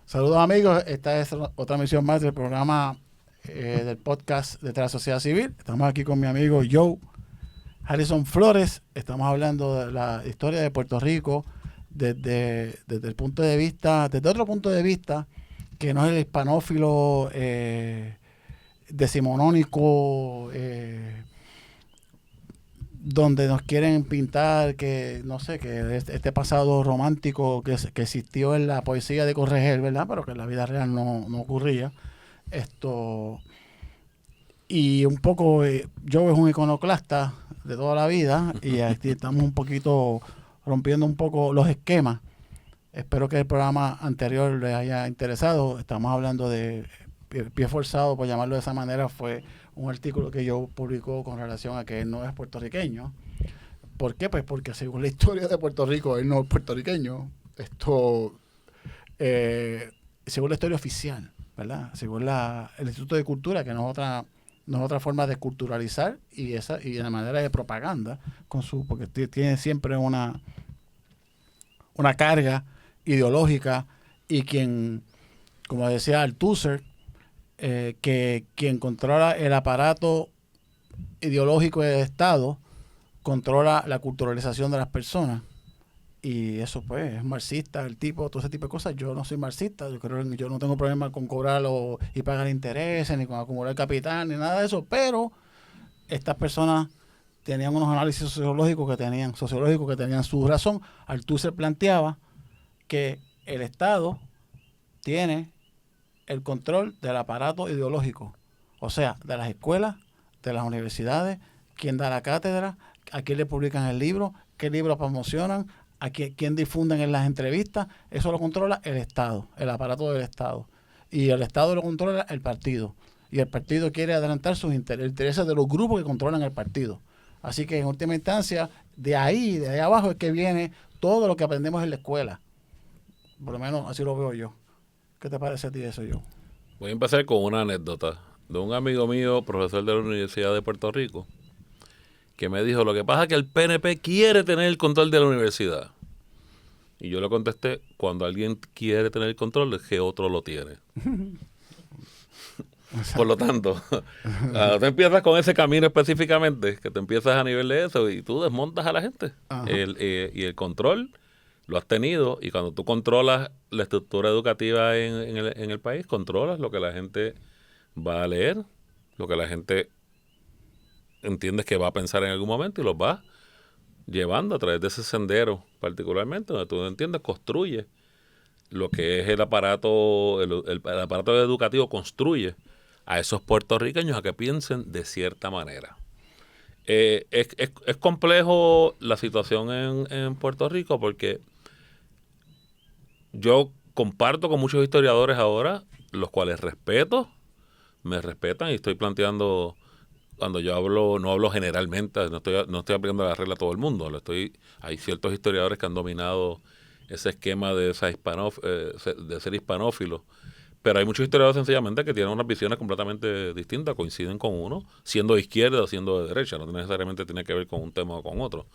Saludos amigos, esta es otra misión más del programa del podcast de la sociedad civil. Estamos aquí con mi amigo Joe Harrison Flores. Estamos hablando de la historia de Puerto Rico desde el punto de vista, desde otro punto de vista, que no es el hispanófilo decimonónico, donde nos quieren pintar que, no sé, que este pasado romántico que existió en la poesía de Corregel, ¿verdad? Pero que en la vida real no ocurría. Esto, y un poco, Joe es un iconoclasta de toda la vida y aquí estamos un poquito rompiendo un poco los esquemas. Espero que el programa anterior les haya interesado. Estamos hablando de Pie Forzado, por llamarlo de esa manera, fue un artículo que yo publicó con relación a que él no es puertorriqueño. ¿Por qué? Pues porque según la historia de Puerto Rico, él no es puertorriqueño. Esto, según la historia oficial, ¿verdad? Según el Instituto de Cultura, que no es otra forma de culturalizar y la manera de propaganda, porque tiene siempre una carga ideológica y como decía Althusser, que quien controla el aparato ideológico del Estado controla la culturalización de las personas. Y eso pues es marxista el tipo, todo ese tipo de cosas. Yo no soy marxista, yo no tengo problema con cobrarlo y pagar intereses, ni con acumular capital, ni nada de eso, pero estas personas tenían unos análisis sociológicos que tenían su razón. Althusser planteaba que el Estado tiene el control del aparato ideológico, o sea, de las escuelas, de las universidades, quién da la cátedra, a quién le publican el libro, qué libros promocionan, a quién difunden en las entrevistas. Eso lo controla el Estado, el aparato del Estado. Y el Estado lo controla el partido. Y el partido quiere adelantar sus intereses de los grupos que controlan el partido. Así que en última instancia, de ahí abajo es que viene todo lo que aprendemos en la escuela. Por lo menos así lo veo yo. ¿Qué te parece a ti eso, yo? Voy a empezar con una anécdota de un amigo mío, profesor de la Universidad de Puerto Rico, que me dijo, lo que pasa es que el PNP quiere tener el control de la universidad. Y yo le contesté, cuando alguien quiere tener el control es que otro lo tiene. Por lo tanto, cuando tú empiezas con ese camino específicamente, que te empiezas a nivel de eso y tú desmontas a la gente. Y el control lo has tenido, y cuando tú controlas la estructura educativa en el país, controlas lo que la gente va a leer, lo que la gente entiendes que va a pensar en algún momento, y los vas llevando a través de ese sendero, particularmente donde tú entiendes, construye lo que es el aparato, el aparato educativo construye a esos puertorriqueños a que piensen de cierta manera. Es complejo la situación en Puerto Rico, porque yo comparto con muchos historiadores ahora, los cuales respeto, me respetan, y estoy planteando, cuando yo hablo, no hablo generalmente, no estoy aplicando la regla a todo el mundo, hay ciertos historiadores que han dominado ese esquema de ser hispanófilo, pero hay muchos historiadores sencillamente que tienen unas visiones completamente distintas, coinciden con uno, siendo de izquierda o siendo de derecha, no necesariamente tiene que ver con un tema o con otro.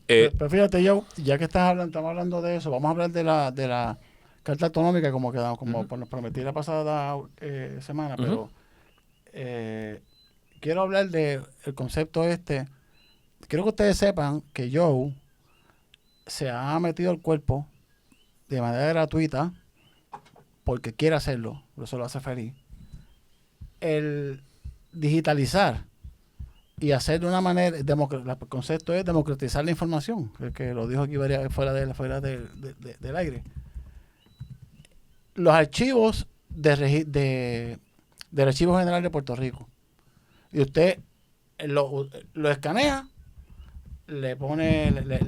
Pero fíjate, yo, ya que estamos hablando de eso, vamos a hablar de la Carta Autonómica, como quedamos, como nos prometí la pasada semana, pero quiero hablar del concepto este. Quiero que ustedes sepan que Joe se ha metido al cuerpo de manera gratuita porque quiere hacerlo, por eso lo hace feliz. El digitalizar y hacer de una manera, el concepto es democratizar la información, que lo dijo aquí fuera del aire. Los archivos del Archivo General de Puerto Rico, y usted lo escanea, le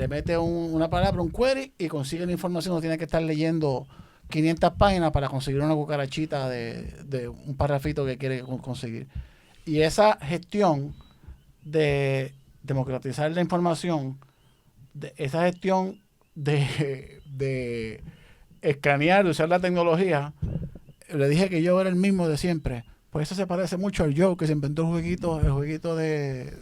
mete una palabra, un query, y consigue la información. No tiene que estar leyendo 500 páginas para conseguir una cucarachita de un parrafito que quiere conseguir. Y esa gestión de democratizar la información, esa gestión de escanear, de usar la tecnología, le dije que yo era el mismo de siempre. Pues eso se parece mucho al Joe que se inventó el jueguito de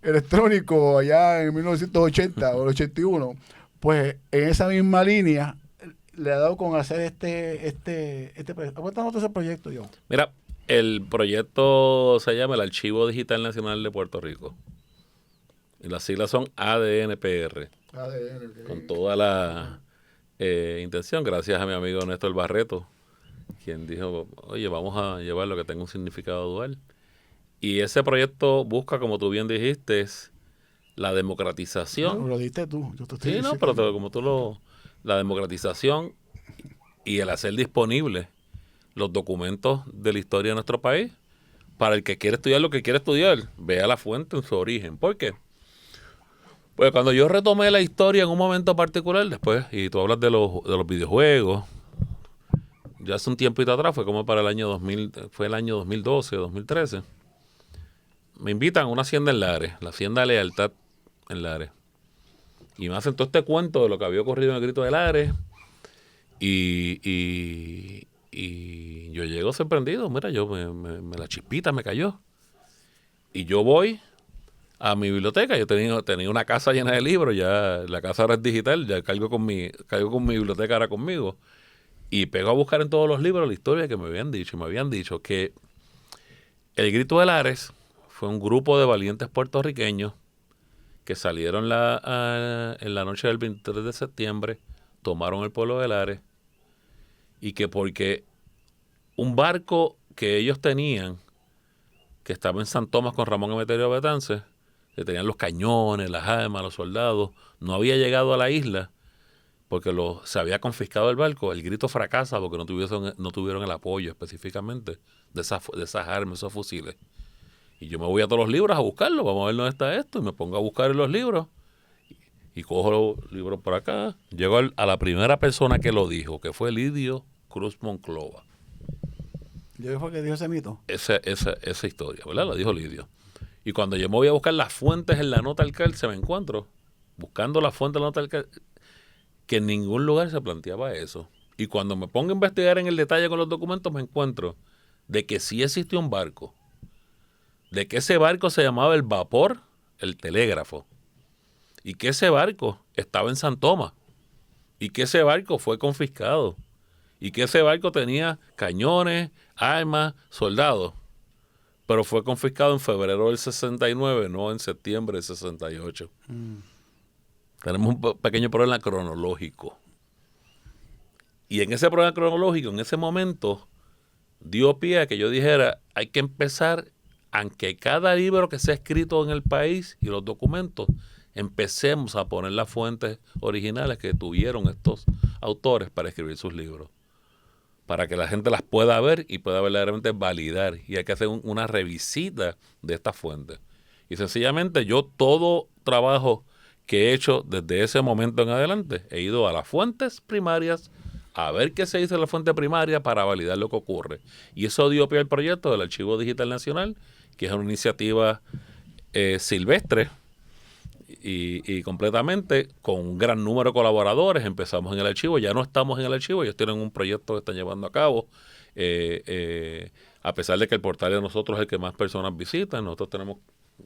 electrónico allá en 1980 o el 81. Pues en esa misma línea, le ha dado con hacer cuéntanos ese proyecto, yo. Mira, el proyecto se llama el Archivo Digital Nacional de Puerto Rico. Y las siglas son ADNPR. Con toda la intención, gracias a mi amigo Néstor Barreto, quien dijo, oye, vamos a llevar lo que tenga un significado dual. Y ese proyecto busca, como tú bien dijiste, la democratización. No, lo diste tú. Yo te estoy sí, no, pero como tú la democratización y el hacer disponible los documentos de la historia de nuestro país para el que quiere estudiar lo que quiere estudiar, vea la fuente en su origen. ¿Por qué? Pues cuando yo retomé la historia en un momento particular, después, y tú hablas de los videojuegos, ya hace un tiempito atrás, fue como para el año 2000, fue el año 2012, 2013, me invitan a una hacienda en Lares, la hacienda Lealtad en Lares, y me hacen todo este cuento de lo que había ocurrido en el Grito de Lares, y yo llego sorprendido, mira, la chispita me cayó, y yo voy a mi biblioteca. Yo tenía una casa llena de libros, ya la casa ahora es digital, ya cargo con mi biblioteca ahora conmigo, y pego a buscar en todos los libros la historia que me habían dicho que el Grito de Lares fue un grupo de valientes puertorriqueños que salieron en la noche del 23 de septiembre, tomaron el pueblo de Lares, y que porque un barco que ellos tenían, que estaba en San Tomás con Ramón Emeterio Betances, que tenían los cañones, las armas, los soldados, no había llegado a la isla porque se había confiscado el barco. El Grito fracasa porque no tuvieron el apoyo específicamente de esas armas, esos fusiles. Y yo me voy a todos los libros a buscarlo, vamos a ver dónde está esto, y me pongo a buscar en los libros, y cojo los libros por acá. Llego a la primera persona que lo dijo, que fue Lidio Cruz Monclova. ¿Yo fue que dijo ese mito? Esa historia, ¿verdad? La dijo Lidio. Y cuando yo me voy a buscar las fuentes en la nota al cárcel, me encuentro buscando las fuentes en la nota al cárcel, que en ningún lugar se planteaba eso. Y cuando me pongo a investigar en el detalle con los documentos, me encuentro de que sí existió un barco, de que ese barco se llamaba el Vapor El Telégrafo, y que ese barco estaba en San Tomás, y que ese barco fue confiscado, y que ese barco tenía cañones, armas, soldados, pero fue confiscado en febrero del 69, no en septiembre del 68. Tenemos un pequeño problema cronológico. Y en ese problema cronológico, en ese momento, dio pie a que yo dijera, hay que empezar, aunque cada libro que sea escrito en el país y los documentos, empecemos a poner las fuentes originales que tuvieron estos autores para escribir sus libros, para que la gente las pueda ver y pueda verdaderamente validar. Y hay que hacer una revisita de estas fuentes. Y sencillamente yo todo trabajo que he hecho desde ese momento en adelante, he ido a las fuentes primarias a ver qué se dice en la fuente primaria para validar lo que ocurre. Y eso dio pie al proyecto del Archivo Digital Nacional, que es una iniciativa silvestre y completamente con un gran número de colaboradores. Empezamos en el archivo, ya no estamos en el archivo, ellos tienen un proyecto que están llevando a cabo. A pesar de que el portal de nosotros es el que más personas visitan, nosotros tenemos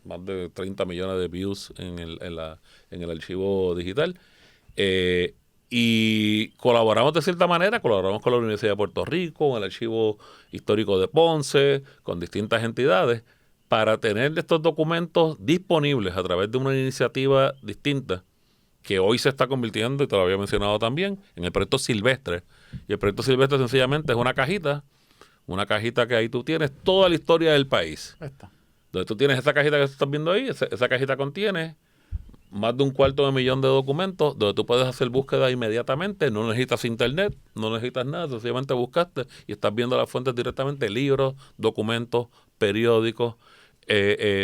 más de 30 millones de views en el archivo digital. Y colaboramos de cierta manera, colaboramos con la Universidad de Puerto Rico, con el Archivo Histórico de Ponce, con distintas entidades, para tener estos documentos disponibles a través de una iniciativa distinta que hoy se está convirtiendo, y te lo había mencionado también, en el proyecto Silvestre. Y el proyecto Silvestre sencillamente es una cajita que ahí tú tienes toda la historia del país. Donde tú tienes esa cajita que estás viendo ahí, esa cajita contiene más de 250,000 de documentos, donde tú puedes hacer búsqueda inmediatamente, no necesitas internet, no necesitas nada, sencillamente buscaste y estás viendo las fuentes directamente, libros, documentos, periódicos,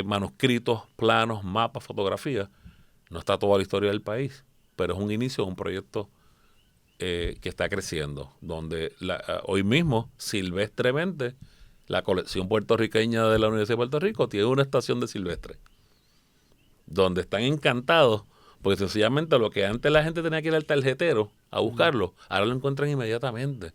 manuscritos, planos, mapas, fotografías. No está toda la historia del país, pero es un inicio de un proyecto que está creciendo, donde hoy mismo, silvestremente, la colección puertorriqueña de la Universidad de Puerto Rico tiene una estación de silvestre, donde están encantados, porque sencillamente lo que antes la gente tenía que ir al tarjetero a buscarlo, ahora lo encuentran inmediatamente.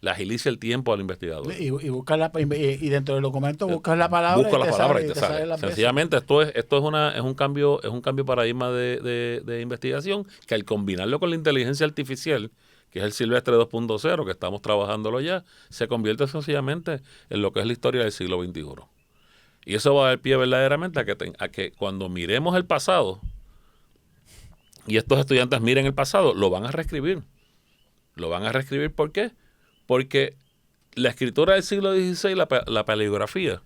Le agiliza el tiempo al investigador. Y y dentro del documento buscas la palabra. Busca la palabra y te sale. Sencillamente esto es un cambio paradigma de investigación, que al combinarlo con la inteligencia artificial, que es el Silvestre 2.0, que estamos trabajándolo ya, se convierte sencillamente en lo que es la historia del siglo XXI. Y eso va a dar pie verdaderamente a que cuando miremos el pasado, y estos estudiantes miren el pasado, lo van a reescribir. Lo van a reescribir, ¿por qué? Porque la escritura del siglo XVI, la paleografía,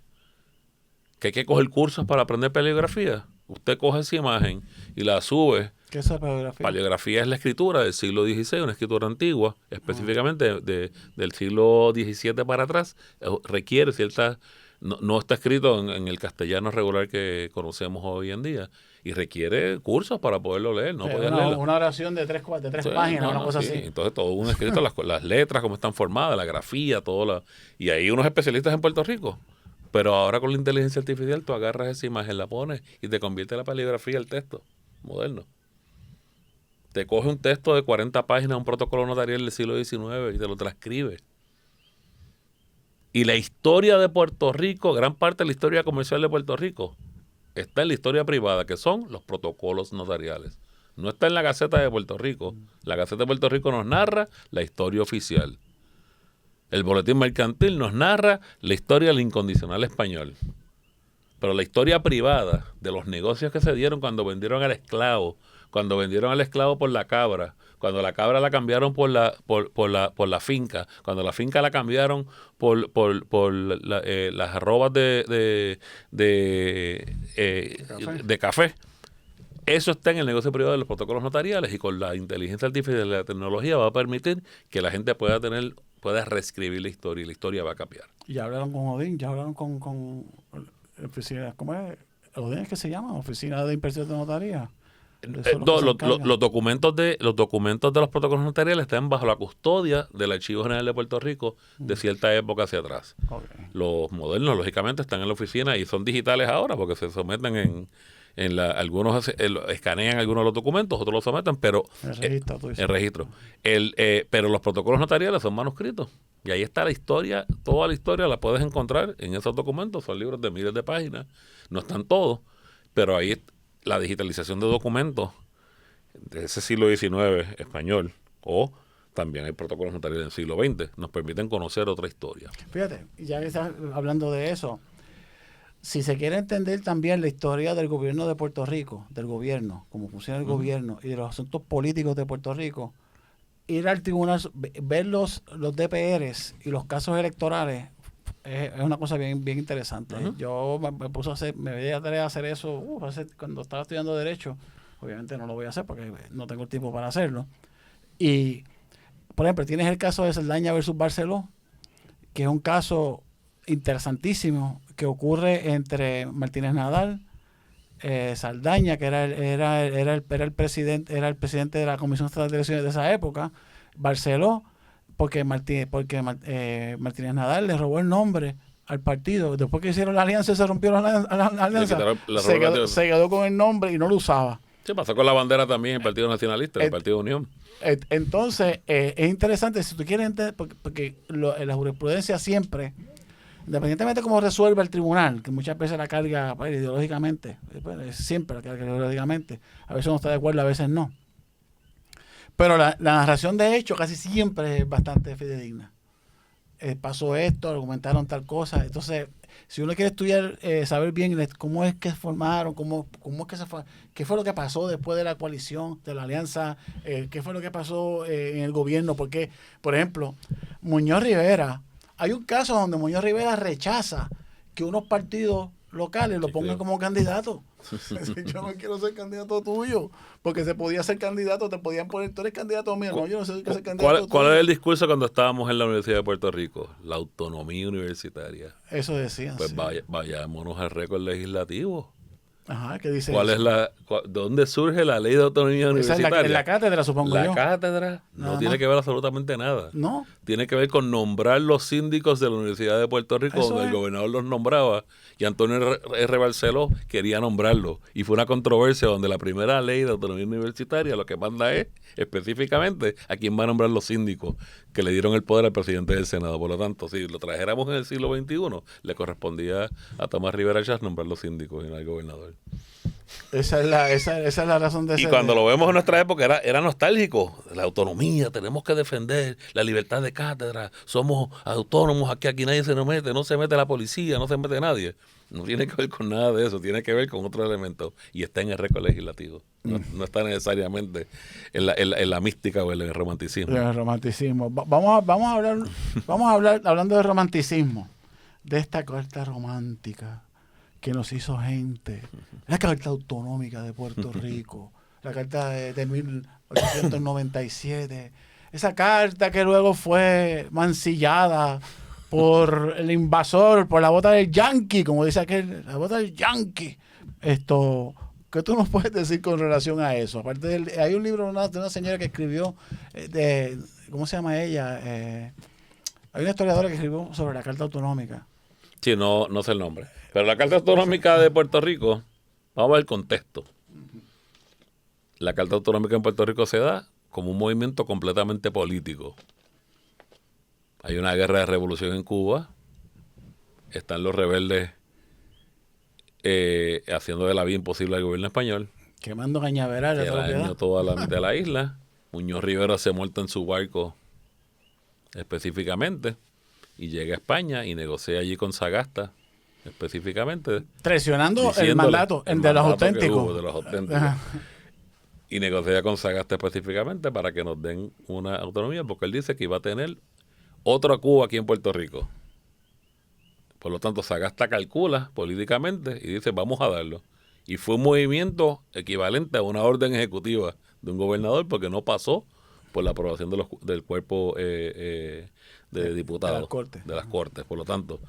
que hay que coger cursos para aprender paleografía, usted coge esa imagen y la sube. ¿Qué es la paleografía? Paleografía es la escritura del siglo XVI, una escritura antigua, específicamente del siglo XVII para atrás. Requiere cierta... No está escrito en el castellano regular que conocemos hoy en día y requiere cursos para poderlo leer. No podía leerlo. Una oración de tres páginas, una cosa así. Entonces todo un escrito, las letras, cómo están formadas, la grafía, y hay unos especialistas en Puerto Rico. Pero ahora con la inteligencia artificial tú agarras esa imagen, la pones y te convierte la paleografía el texto moderno. Te coge un texto de 40 páginas, un protocolo notarial del siglo XIX y te lo transcribe. Y la historia de Puerto Rico, gran parte de la historia comercial de Puerto Rico, está en la historia privada, que son los protocolos notariales. No está en la Gaceta de Puerto Rico. La Gaceta de Puerto Rico nos narra la historia oficial. El Boletín Mercantil nos narra la historia del incondicional español. Pero la historia privada de los negocios que se dieron cuando vendieron al esclavo por la cabra, cuando la cabra la cambiaron por la finca, cuando la finca la cambiaron por las arrobas de café. Eso está en el negocio privado de los protocolos notariales y con la inteligencia artificial y la tecnología va a permitir que la gente pueda reescribir la historia y la historia va a cambiar. Ya hablaron con Odín, ya hablaron con oficina, ¿cómo es? ¿Odín es que se llama? Oficina de Inspección de Notaría. Los documentos de los protocolos notariales están bajo la custodia del Archivo General de Puerto Rico de cierta época hacia atrás. Okay. Los modernos, lógicamente, están en la oficina y son digitales ahora porque se someten algunos escanean algunos de los documentos, otros los someten, pero el registro. Pero los protocolos notariales son manuscritos. Y ahí está la historia, toda la historia la puedes encontrar en esos documentos, son libros de miles de páginas, no están todos, pero ahí la digitalización de documentos de ese siglo XIX español, o también hay protocolos notariales del siglo XX, nos permiten conocer otra historia. Fíjate, ya que estás hablando de eso, si se quiere entender también la historia del gobierno de Puerto Rico, del gobierno, cómo funciona el gobierno y de los asuntos políticos de Puerto Rico, ir al tribunal, ver los DPRs y los casos electorales es una cosa bien interesante. Yo me di a tarea de hacer eso cuando estaba estudiando Derecho. Obviamente no lo voy a hacer porque no tengo el tiempo para hacerlo. Y, por ejemplo, tienes el caso de Saldaña versus Barceló, que es un caso interesantísimo que ocurre entre Martínez Nadal, Saldaña, que era el presidente de la Comisión Estatal de Elecciones de esa época, Barceló, porque Martínez Nadal le robó el nombre al partido. Después que hicieron la alianza, se rompió la alianza, se quedó con el nombre y no lo usaba. Sí, pasó con la bandera también el Partido Nacionalista, el Partido Unión. Entonces, es interesante, si tú quieres entender, porque la jurisprudencia siempre, independientemente de cómo resuelva el tribunal, que muchas veces la carga ideológicamente, siempre la carga ideológicamente, a veces uno está de acuerdo, a veces no. Pero la narración de hechos casi siempre es bastante fidedigna. Pasó esto, argumentaron tal cosa. Entonces, si uno quiere estudiar, saber bien cómo es que se formaron, cómo es que qué fue lo que pasó después de la coalición, de la alianza, qué fue lo que pasó en el gobierno, porque, por ejemplo, Muñoz Rivera, hay un caso donde Muñoz Rivera rechaza que unos partidos locales lo pongan como candidato. Yo no quiero ser candidato tuyo, porque se podía ser candidato, te podían poner, tú eres candidato mío, no, yo no sé qué ser candidato. ¿Cuál es el discurso cuando estábamos en la Universidad de Puerto Rico? La autonomía universitaria. Eso decían. Pues sí. Vayámonos al récord legislativo. Ajá, ¿qué dice ¿Cuál eso? es ¿Dónde surge la ley de autonomía universitaria? En la cátedra, supongo yo. La cátedra no tiene que ver absolutamente nada. No. Tiene que ver con nombrar los síndicos de la Universidad de Puerto Rico, eso donde el gobernador los nombraba, y Antonio R. Barceló quería nombrarlo. Y fue una controversia donde la primera ley de autonomía universitaria lo que manda es específicamente a quién va a nombrar los síndicos, que le dieron el poder al presidente del Senado. Por lo tanto, si lo trajéramos en el siglo XXI, le correspondía a Tomás Rivera Chávez nombrar los síndicos y no al gobernador. Esa es la razón de Y ser. cuando lo vemos en nuestra época era nostálgico. La autonomía, tenemos que defender la libertad de cátedra. Somos autónomos, aquí nadie se nos mete, no se mete la policía, no se mete nadie. No tiene que ver con nada de eso, tiene que ver con otro elemento. Y está en el récord legislativo. No está necesariamente en la mística o en el romanticismo. El romanticismo. Vamos a hablar, hablando de romanticismo, de esta carta romántica que nos hizo gente. La Carta Autonómica de Puerto Rico, la carta de 1897. Esa carta que luego fue mancillada por el invasor, por la bota del yanqui, como dice aquel, la bota del yanqui. ¿Qué tú nos puedes decir con relación a eso? Aparte hay un libro de una señora que escribió, ¿cómo se llama ella? Hay una historiadora que escribió sobre la Carta Autonómica. Sí, no sé el nombre. Pero la Carta Autonómica de Puerto Rico, vamos a ver el contexto. La Carta Autonómica en Puerto Rico se da como un movimiento completamente político. Hay una guerra de revolución en Cuba, están los rebeldes haciendo de la vida imposible al gobierno español. Quemando cañaveral. Que dañó toda la mitad de la isla. Muñoz Rivera se muerta en su barco específicamente y llega a España y negocia allí con Sagasta específicamente. Traicionando el mandato de los auténticos. Y negocia con Sagasta específicamente para que nos den una autonomía, porque él dice que iba a tener otra Cuba aquí en Puerto Rico. Por lo tanto, Sagasta calcula políticamente y dice, vamos a darlo. Y fue un movimiento equivalente a una orden ejecutiva de un gobernador porque no pasó por la aprobación del cuerpo de diputados de las cortes. Por lo tanto,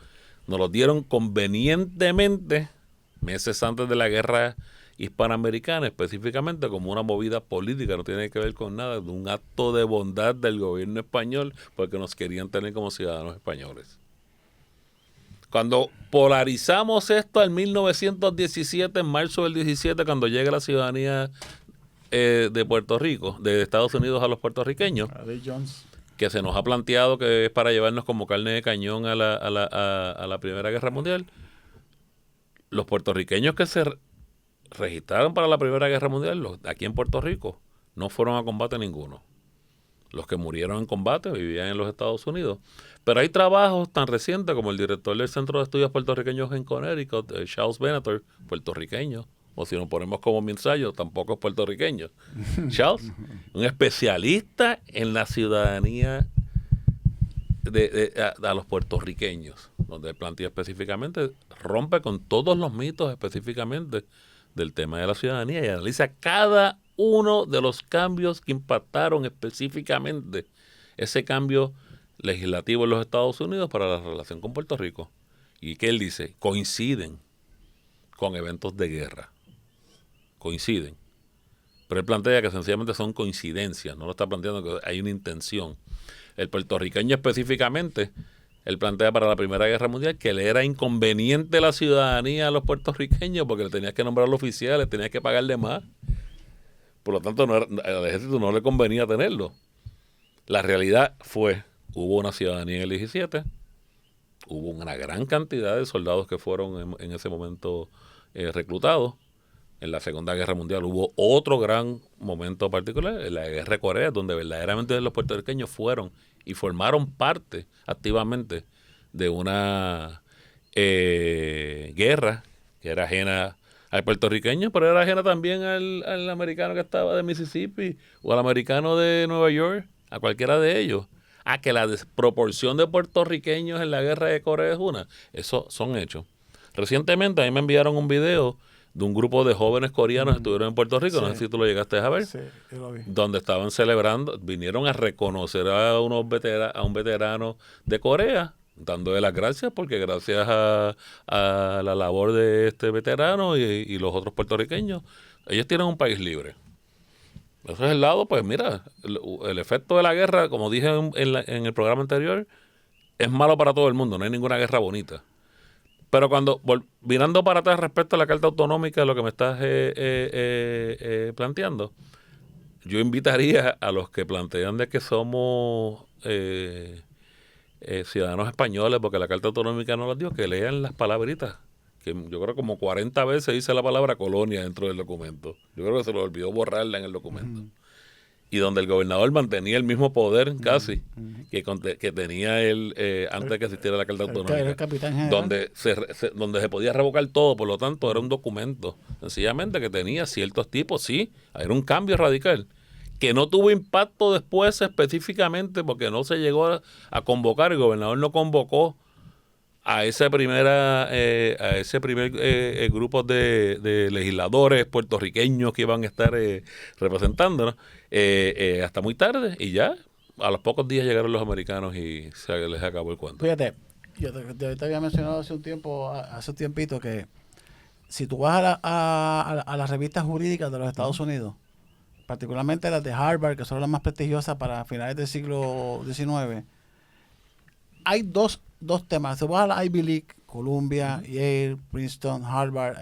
nos lo dieron convenientemente meses antes de la guerra hispanoamericana, específicamente como una movida política, no tiene que ver con nada, de un acto de bondad del gobierno español porque nos querían tener como ciudadanos españoles. Cuando polarizamos esto en 1917, en marzo del 17, cuando llega la ciudadanía de Puerto Rico, de Estados Unidos a los puertorriqueños, que se nos ha planteado que es para llevarnos como carne de cañón a la Primera Guerra Mundial, los puertorriqueños que se registraron para la Primera Guerra Mundial, aquí en Puerto Rico, no fueron a combate ninguno. Los que murieron en combate vivían en los Estados Unidos. Pero hay trabajos tan recientes como el director del Centro de Estudios Puertorriqueños en Connecticut, Charles Venator, puertorriqueño, o si nos ponemos como mi ensayo, tampoco es puertorriqueño. Charles, un especialista en la ciudadanía a los puertorriqueños, donde él plantea específicamente, rompe con todos los mitos específicamente del tema de la ciudadanía y analiza cada uno de los cambios que impactaron específicamente ese cambio legislativo en los Estados Unidos para la relación con Puerto Rico. Y que él dice, coinciden con eventos de guerra. Coinciden. Pero él plantea que sencillamente son coincidencias, no lo está planteando que hay una intención. El puertorriqueño específicamente, él plantea para la Primera Guerra Mundial que le era inconveniente la ciudadanía a los puertorriqueños porque le tenías que nombrar oficiales, tenías que pagarle más. Por lo tanto, al ejército no le convenía tenerlo. La realidad fue, hubo una ciudadanía en el 17, hubo una gran cantidad de soldados que fueron en ese momento reclutados. En la Segunda Guerra Mundial hubo otro gran momento particular, en la Guerra de Corea, donde verdaderamente los puertorriqueños fueron y formaron parte activamente de una guerra que era ajena al puertorriqueño, pero era ajena también al americano que estaba de Mississippi o al americano de Nueva York, a cualquiera de ellos. A que la desproporción de puertorriqueños en la Guerra de Corea es una. Eso son hechos. Recientemente a mí me enviaron un video de un grupo de jóvenes coreanos que estuvieron en Puerto Rico, sí. No sé si tú lo llegaste a ver, sí, yo lo vi. Donde estaban celebrando, vinieron a reconocer a un veterano de Corea, dándole las gracias, porque gracias a la labor de este veterano y los otros puertorriqueños, ellos tienen un país libre. Eso es el lado, pues mira, el efecto de la guerra, como dije en el programa anterior, es malo para todo el mundo, no hay ninguna guerra bonita. Pero cuando, mirando para atrás respecto a la Carta Autonómica, lo que me estás planteando, yo invitaría a los que plantean de que somos ciudadanos españoles, porque la Carta Autonómica no las dio, que lean las palabritas que yo creo como 40 veces dice la palabra colonia dentro del documento. Yo creo que se lo olvidó borrarla en el documento. Y donde el gobernador mantenía el mismo poder casi que tenía él antes de que existiera la Carta Autonómica, el capitán general. donde se podía revocar todo. Por lo tanto, era un documento sencillamente que tenía ciertos tipos, sí, era un cambio radical, que no tuvo impacto después específicamente porque no se llegó a convocar, el gobernador no convocó a ese primer grupo de legisladores puertorriqueños que iban a estar representándonos hasta muy tarde, y ya a los pocos días llegaron los americanos y se les acabó el cuento. Fíjate, yo te había mencionado hace un tiempito, que si tú vas a las revistas jurídicas de los Estados Unidos, particularmente las de Harvard, que son las más prestigiosas para finales del siglo XIX, hay dos temas. Si vas a la Ivy League, Columbia, Yale, Princeton, Harvard,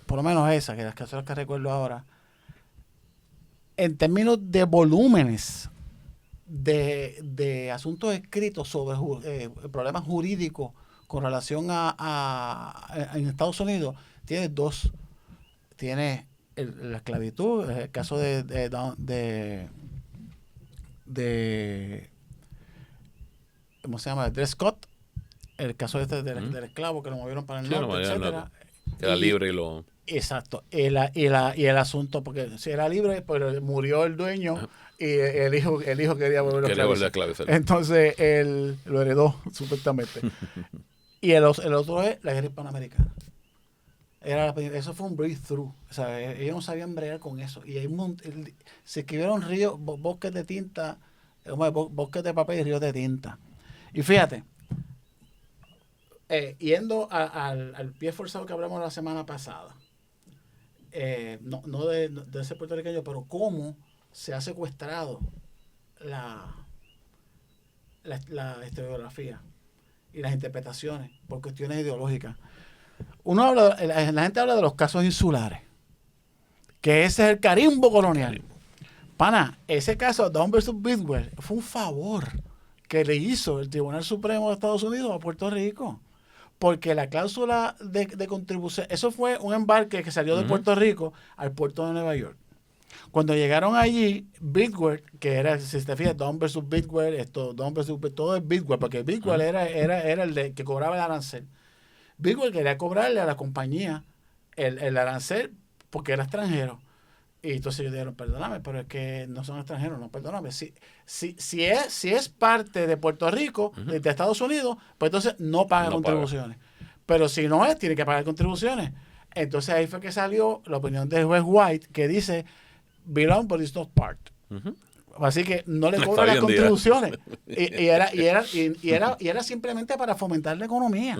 por lo menos esas, que son las que recuerdo ahora, en términos de volúmenes de asuntos escritos sobre problemas jurídicos con relación en Estados Unidos, tiene dos. Tiene la esclavitud, el caso de ¿cómo se llama? Dred Scott, el caso del esclavo que lo movieron para el norte, etcétera. Que era libre y lo... Exacto. Y el asunto, porque si era libre, pero murió el dueño y el hijo quería volverlo a esclavizar. Entonces él lo heredó, supuestamente. Y el otro es la guerra hispanoamericana. Eso fue un breakthrough. O sea, ellos no sabían bregar con eso. Y se escribieron ríos, bosques de tinta, bosques de papel y ríos de tinta. Y fíjate, yendo al pie forzado que hablamos la semana pasada, no de ese puertorriqueño, pero cómo se ha secuestrado la historiografía y las interpretaciones por cuestiones ideológicas. La gente habla de los casos insulares, que ese es el carimbo colonial. Pana, ese caso, Down versus Bidwell, fue un favor que le hizo el Tribunal Supremo de Estados Unidos a Puerto Rico, porque la cláusula de contribución, eso fue un embarque que salió de Puerto Rico al puerto de Nueva York. Cuando llegaron allí, Bidwell, que era, si te fijas, Down versus Bidwell, todo es Bidwell, porque Bidwell era el que cobraba el arancel. Bidwell quería cobrarle a la compañía el arancel porque era extranjero. Y entonces ellos dijeron, perdóname, pero es que no son extranjeros, no, perdóname. Si es parte de Puerto Rico, de Estados Unidos, pues entonces no paga contribuciones. Pero si no es, tiene que pagar contribuciones. Entonces ahí fue que salió la opinión del juez White, que dice, belong but it's not part. Así que no le cobra las contribuciones. Y era simplemente para fomentar la economía.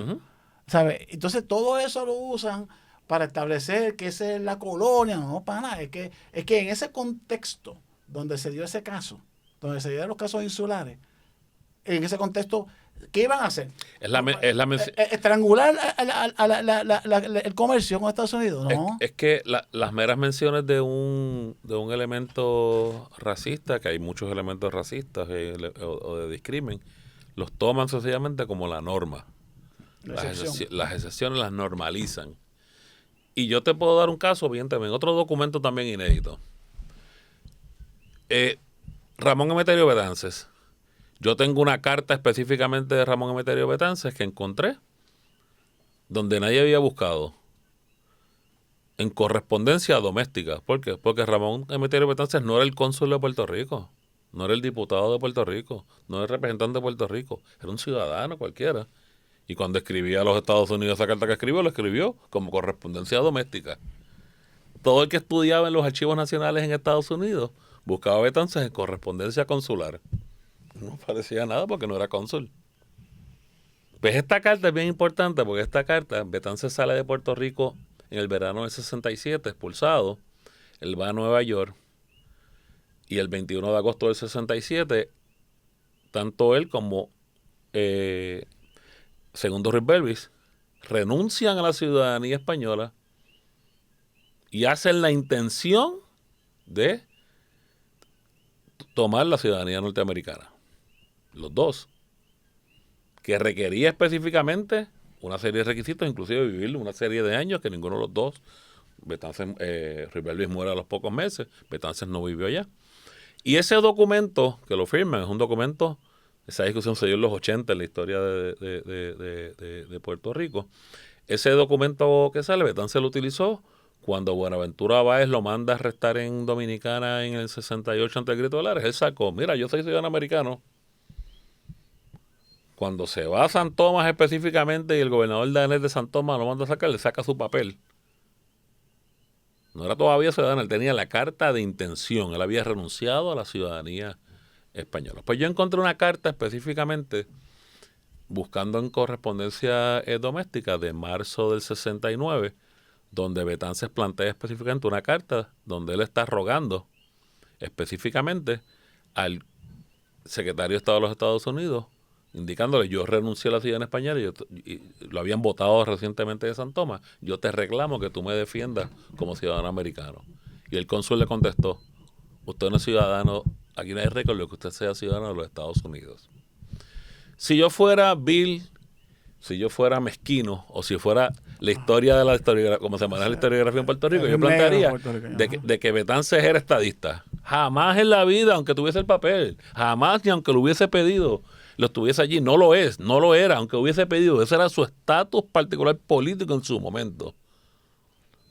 ¿Sabes? Entonces todo eso lo usan para establecer que esa es la colonia. No, para nada. Es que en ese contexto donde se dio ese caso, donde se dieron los casos insulares, en ese contexto, ¿qué iban a hacer? ¿Estrangular el comercio con Estados Unidos? No. Es que las meras menciones de un elemento racista, que hay muchos elementos racistas o de discrimen, los toman sencillamente como la norma. Las excepciones las normalizan. Y yo te puedo dar un caso, bien también, otro documento también inédito. Ramón Emeterio Betances. Yo tengo una carta específicamente de Ramón Emeterio Betances que encontré donde nadie había buscado, en correspondencia doméstica. ¿Por qué? Porque Ramón Emeterio Betances no era el cónsul de Puerto Rico, no era el diputado de Puerto Rico, no era el representante de Puerto Rico, era un ciudadano cualquiera. Y cuando escribía a los Estados Unidos esa carta que escribió, lo escribió como correspondencia doméstica. Todo el que estudiaba en los archivos nacionales en Estados Unidos buscaba a Betances en correspondencia consular. No parecía nada porque no era cónsul. Pues esta carta es bien importante porque esta carta, Betances sale de Puerto Rico en el verano del 67, expulsado. Él va a Nueva York y el 21 de agosto del 67, tanto él como Segundo Ruiz Belvis renuncian a la ciudadanía española y hacen la intención de tomar la ciudadanía norteamericana. Los dos. Que requería específicamente una serie de requisitos, inclusive vivir una serie de años que ninguno de los dos, Rivera Luis muere a los pocos meses, Betances no vivió allá. Y ese documento que lo firman es un documento, esa discusión se dio en los 80 en la historia de Puerto Rico. Ese documento que sale, Betances lo utilizó cuando Buenaventura Báez lo manda a arrestar en Dominicana en el 68 ante el Grito de Lares. Él sacó, mira, yo soy ciudadano americano. Cuando se va a San Tomás específicamente y el gobernador Danés de San Tomás lo manda a sacar, le saca su papel. No era todavía ciudadano, él tenía la carta de intención, él había renunciado a la ciudadanía española. Pues yo encontré una carta específicamente buscando en correspondencia doméstica de marzo del 69, donde Betances plantea específicamente una carta donde él está rogando específicamente al secretario de Estado de los Estados Unidos, indicándole, yo renuncié a la ciudadanía española y lo habían votado recientemente de San Tomás, yo te reclamo que tú me defiendas como ciudadano americano. Y el cónsul le contestó, usted no es ciudadano, aquí no hay récord de que usted sea ciudadano de los Estados Unidos. Si yo fuera Bill, si yo fuera mezquino, o si fuera la historia de la historiografía, como se maneja la historiografía en Puerto Rico, yo plantearía de que Betances era estadista. Jamás en la vida, aunque tuviese el papel, jamás ni aunque lo hubiese pedido, lo estuviese allí. No lo es, no lo era, aunque hubiese pedido. Ese era su estatus particular político en su momento.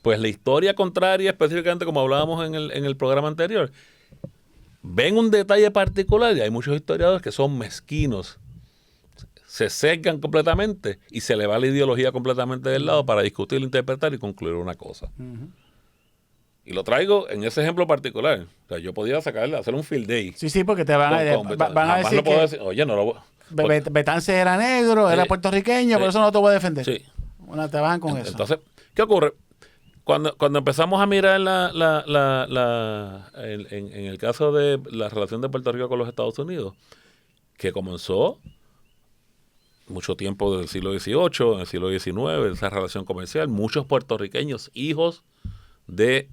Pues la historia contraria, específicamente como hablábamos en el programa anterior, ven un detalle particular y hay muchos historiadores que son mezquinos. Se sesgan completamente y se le va la ideología completamente del lado para discutir, interpretar y concluir una cosa. Y lo traigo en ese ejemplo particular. O sea, yo podía hacer un field day. Sí, porque te van a decir no puedo decir, oye, no lo voy. Betances era negro, era puertorriqueño, por eso no te voy a defender. Sí. Te bajan con eso. Entonces, ¿qué ocurre? Cuando empezamos a mirar en el caso de la relación de Puerto Rico con los Estados Unidos, que comenzó mucho tiempo del siglo XVIII, en el siglo XIX, esa relación comercial, muchos puertorriqueños, hijos de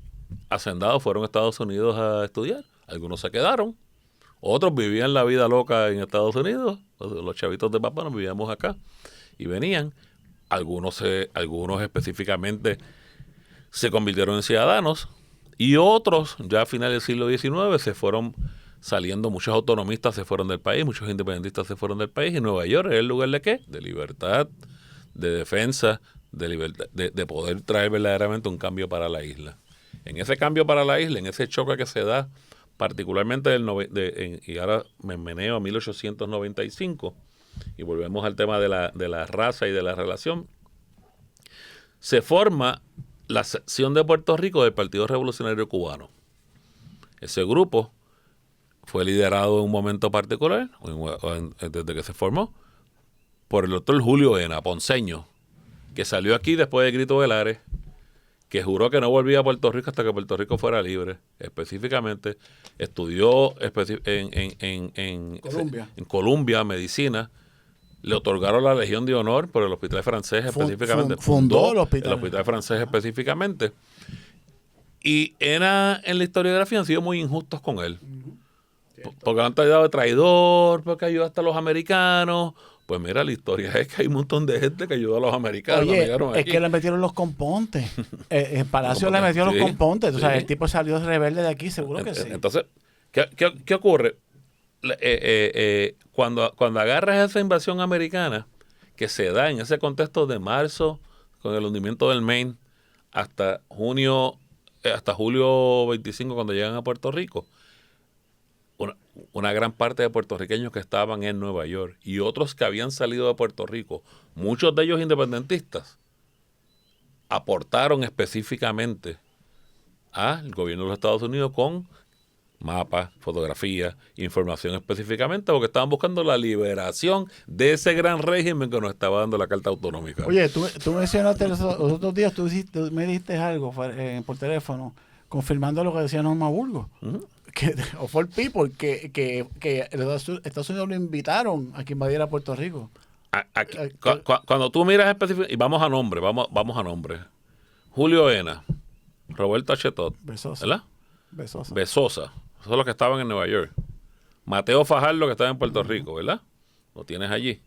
hacendados, fueron a Estados Unidos a estudiar. Algunos se quedaron, otros vivían la vida loca en Estados Unidos, los chavitos de papá nos vivíamos acá y venían. Algunos específicamente se convirtieron en ciudadanos y otros ya a finales del siglo XIX se fueron saliendo, muchos autonomistas se fueron del país, muchos independentistas se fueron del país, y Nueva York es el lugar de ¿qué? De libertad, de defensa, de libertad, de poder traer verdaderamente un cambio para la isla. En ese cambio para la isla, en ese choque que se da, particularmente y ahora me meneo a 1895, y volvemos al tema de la raza y de la relación, se forma la sección de Puerto Rico del Partido Revolucionario Cubano. Ese grupo fue liderado en un momento particular, desde que se formó, por el doctor Julio Ena, ponceño, que salió aquí después del Grito de Lares, que juró que no volvía a Puerto Rico hasta que Puerto Rico fuera libre. Específicamente, estudió en Colombia medicina, le otorgaron la Legión de Honor por el Hospital Francés específicamente. Fundó el hospital francés específicamente. Y Ena en la historiografía han sido muy injustos con él. Porque lo han tratado de traidor, porque ayudó hasta a los americanos. Pues mira, la historia es que hay un montón de gente que ayudó a los americanos. Oye, es que le metieron los compontes. El Palacio le metió los compontes. O sea, el tipo salió rebelde de aquí, seguro que sí. Entonces, ¿qué ocurre? Cuando agarras esa invasión americana que se da en ese contexto de marzo, con el hundimiento del Maine, hasta julio 25, cuando llegan a Puerto Rico, una gran parte de puertorriqueños que estaban en Nueva York y otros que habían salido de Puerto Rico, muchos de ellos independentistas, aportaron específicamente al gobierno de los Estados Unidos con mapas, fotografías, información específicamente, porque estaban buscando la liberación de ese gran régimen que nos estaba dando la Carta Autonómica. Oye, tú mencionaste los otros días, tú me dijiste algo por teléfono, confirmando lo que decía Norma Burgos. O for people, que Estados Unidos lo invitaron a que invadiera Puerto Rico. Cuando tú miras específicamente, y vamos a nombre, vamos a nombre. Julio Ena, Roberto Chetot, ¿verdad? Besosa. Esos son los que estaban en Nueva York. Mateo Fajardo, que estaba en Puerto Rico, ¿verdad? Lo tienes allí.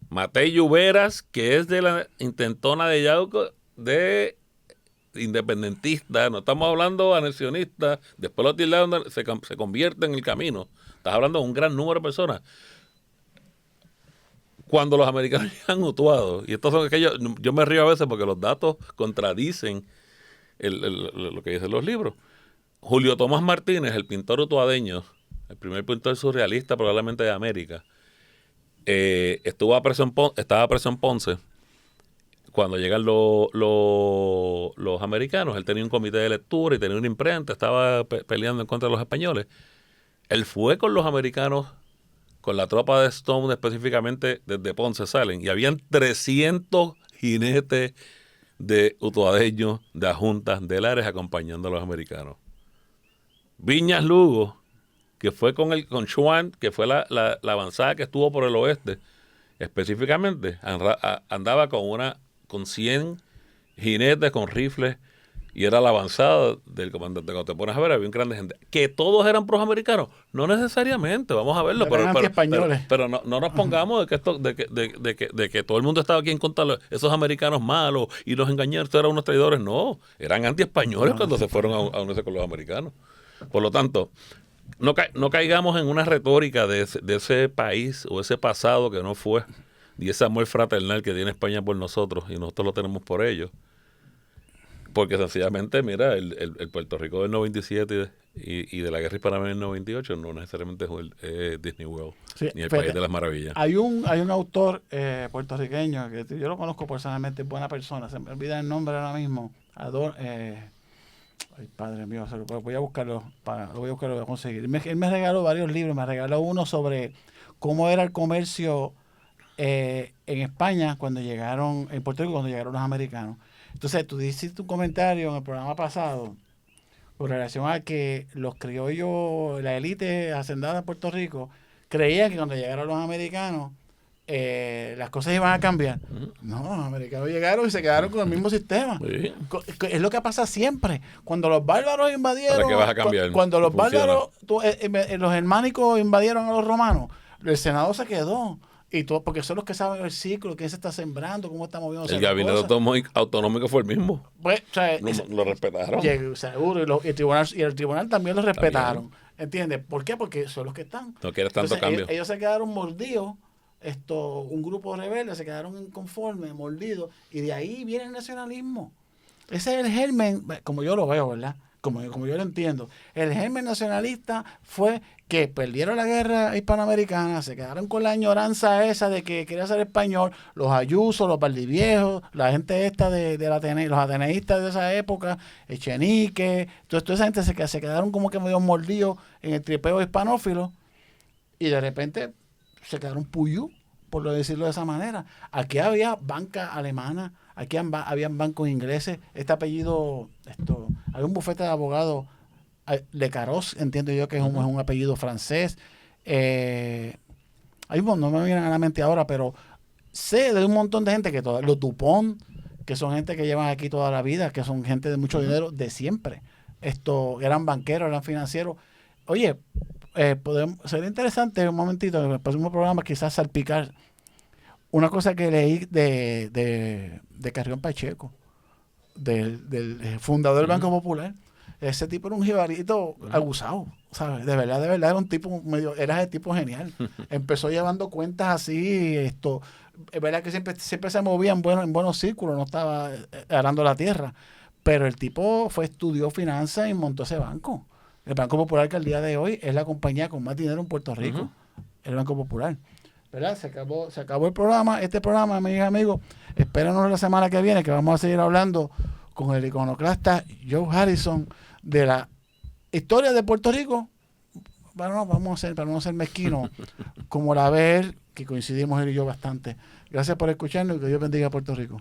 Matei Lluveras, que es de la intentona de Yauco, de independentista, no estamos hablando anexionista, después los tildaron, se convierte en el camino. Estás hablando de un gran número de personas. Cuando los americanos llegan a Utuado, y estos son aquellos, yo me río a veces porque los datos contradicen lo que dicen los libros. Julio Tomás Martínez, el pintor utuadeño, el primer pintor surrealista probablemente de América, estaba preso en Ponce cuando llegan los americanos. Él tenía un comité de lectura y tenía una imprenta, estaba peleando en contra de los españoles. Él fue con los americanos, con la tropa de Stone específicamente, desde Ponce salen, y habían 300 jinetes de utuadeños, de ajuntas, de Lares, acompañando a los americanos. Viñas Lugo, que fue con Schwann, que fue la avanzada que estuvo por el oeste, específicamente, andaba con 100 jinetes, con rifles, y era la avanzada del comandante. Cuando te pones a ver, había un grande gente. Que todos eran proamericanos, no necesariamente, vamos a verlo, pero no nos pongamos de que todo el mundo estaba aquí en contra de esos americanos malos y los engañaron, estos eran unos traidores. No, eran antiespañoles cuando se fueron a unirse con los americanos. Por lo tanto, no caigamos en una retórica de ese país o ese pasado que no fue, y ese amor fraternal que tiene España por nosotros y nosotros lo tenemos por ellos. Porque sencillamente, mira, el Puerto Rico del 97 y de la Guerra Hispanoamericana del 98 no necesariamente es Disney World, sí, ni el País de las Maravillas. Hay un autor puertorriqueño que yo lo conozco personalmente, buena persona, se me olvida el nombre ahora mismo. Ay, padre mío, voy a buscarlo, lo voy a conseguir. Él me regaló varios libros, me regaló uno sobre cómo era el comercio en España en Puerto Rico cuando llegaron los americanos. Entonces, tú hiciste un comentario en el programa pasado con relación a que los criollos, la élite hacendada de Puerto Rico, creían que cuando llegaron los americanos las cosas iban a cambiar. No, los americanos llegaron y se quedaron con el mismo sistema. Sí. Es lo que pasa siempre. Cuando los bárbaros invadieron, ¿qué vas a cambiar? Cuando los bárbaros, los germánicos invadieron a los romanos, el Senado se quedó. Y todo, porque son los que saben el ciclo, quién se está sembrando, cómo está moviendo. El gabinete autonómico fue el mismo. Pues, o sea, lo respetaron. Seguro, y el tribunal también lo respetaron. ¿Entiendes? ¿Por qué? Porque son los que están. No quieres tanto cambio. Ellos se quedaron mordidos, un grupo de rebeldes se quedaron inconformes, mordidos, y de ahí viene el nacionalismo. Ese es el germen, como yo lo veo, ¿verdad? Como yo lo entiendo. El germen nacionalista fue que perdieron la guerra hispanoamericana, se quedaron con la añoranza esa de que quería ser español, los Ayuso, los Valdiviejos, la gente esta los ateneístas de esa época, Echenique, toda esa gente se quedaron como que medio mordidos en el tripeo hispanófilo, y de repente se quedaron puyú, por decirlo de esa manera. Aquí había banca alemana, aquí habían bancos ingleses, apellido, hay un bufete de abogados, Le Caros, entiendo yo que es un apellido francés. No me vienen a la mente ahora, pero sé de un montón de gente los Dupont, que son gente que llevan aquí toda la vida, que son gente de mucho dinero de siempre. Eran banqueros, eran financieros. Oye, sería interesante un momentito, en el próximo programa quizás salpicar una cosa que leí de Carrión Pacheco, del fundador del Banco Popular. Ese tipo era un jibarito abusado, ¿sabes? De verdad era un tipo era ese tipo genial. Empezó llevando cuentas así, es verdad que siempre se movía en buenos círculos, no estaba arando la tierra, pero el tipo estudió finanzas y montó ese banco. El Banco Popular, que al día de hoy es la compañía con más dinero en Puerto Rico, el Banco Popular. ¿Verdad? Se acabó el programa, amigas y amigos. Espéranos la semana que viene, que vamos a seguir hablando con el iconoclasta Joe Harrison de la historia de Puerto Rico. Bueno, para no ser mezquinos, como la ver, que coincidimos él y yo bastante. Gracias por escucharnos y que Dios bendiga a Puerto Rico.